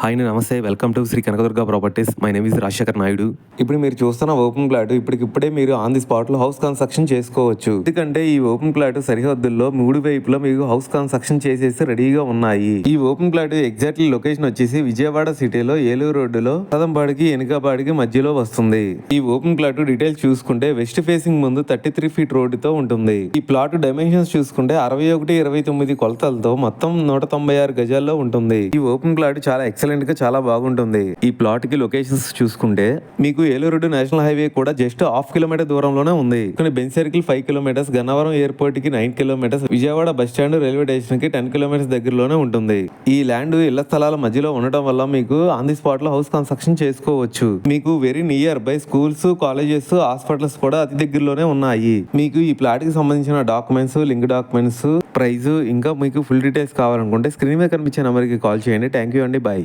Hi అండి, నమస్తే. Welcome to Shri Kanakadurga properties. My name is Rajasekhar Naidu. ఇప్పుడు మీరు చూస్తున్న ఓపెన్ ప్లాట్ ఇప్పటికిప్పుడే మీరు ఆన్ ది స్పాట్ లో హౌస్ కన్స్ట్రక్షన్ చేసుకోవచ్చు. ఎందుకంటే ఈ ఓపెన్ ప్లాట్ సరిహద్దుల్లో 3 వైపులా మీకు హౌస్ కన్స్ట్రక్షన్ చేసేసి రెడీగా ఉన్నాయి. ఈ ఓపెన్ ప్లాట్ ఎగ్జాక్ట్లీ లొకేషన్ వచ్చేసి విజయవాడ సిటీలో ఏలూరు రోడ్డులో కదంబాడికి ఎనకాబాడికి మధ్యలో వస్తుంది. ఈ ఓపెన్ ప్లాట్ డీటెయిల్స్ చూసుకుంటే వెస్ట్ ఫేసింగ్ ముందు 33 ఫీట్ రోడ్డుతో ఉంటుంది. ఈ ప్లాట్ డైమెన్షన్స్ చూసుకుంటే 61-29 కొలతలతో మొత్తం 196 గజాల్లో ఉంటుంది. ఈ ఓపెన్ ప్లాట్ చాలా ఎక్సలెంట్ గా చాలా బాగుంటుంది. ఈ ప్లాట్ కి లొకేషన్స్ చూసుకుంటే మీకు ఏలూరు నేషనల్ హైవే కూడా జస్ట్ హాఫ్ కిలోమీటర్ దూరంలోనే ఉంది. Bench circle 5 kilometres, Gannavaram airport కి 9 kilometres, Vijayawada bus stand railway station కి 10 కిలోమీటర్స్ దగ్గరలోనే ఉంటుంది. ఈ ల్యాండ్ ఇళ్ల స్థలాల మధ్యలో ఉండటం వల్ల మీకు ఆన్ ది స్పాట్ లో హౌస్ కన్స్ట్రక్షన్ చేసుకోవచ్చు. మీకు very near by schools, colleges, hospitals కూడా అతి దగ్గరలోనే ఉన్నాయి. మీకు ఈ ప్లాట్ కి సంబంధించిన డాక్యుమెంట్స్, లింక్ డాక్యుమెంట్స్, ప్రైస్ ఇంకా మీకు ఫుల్ డీటెయిల్స్ కావాలనుకుంటే స్క్రీన్ మీద కనిపించే నెంబర్ కి కాల్ చేయండి. థ్యాంక్ యూ అండి. బాయ్.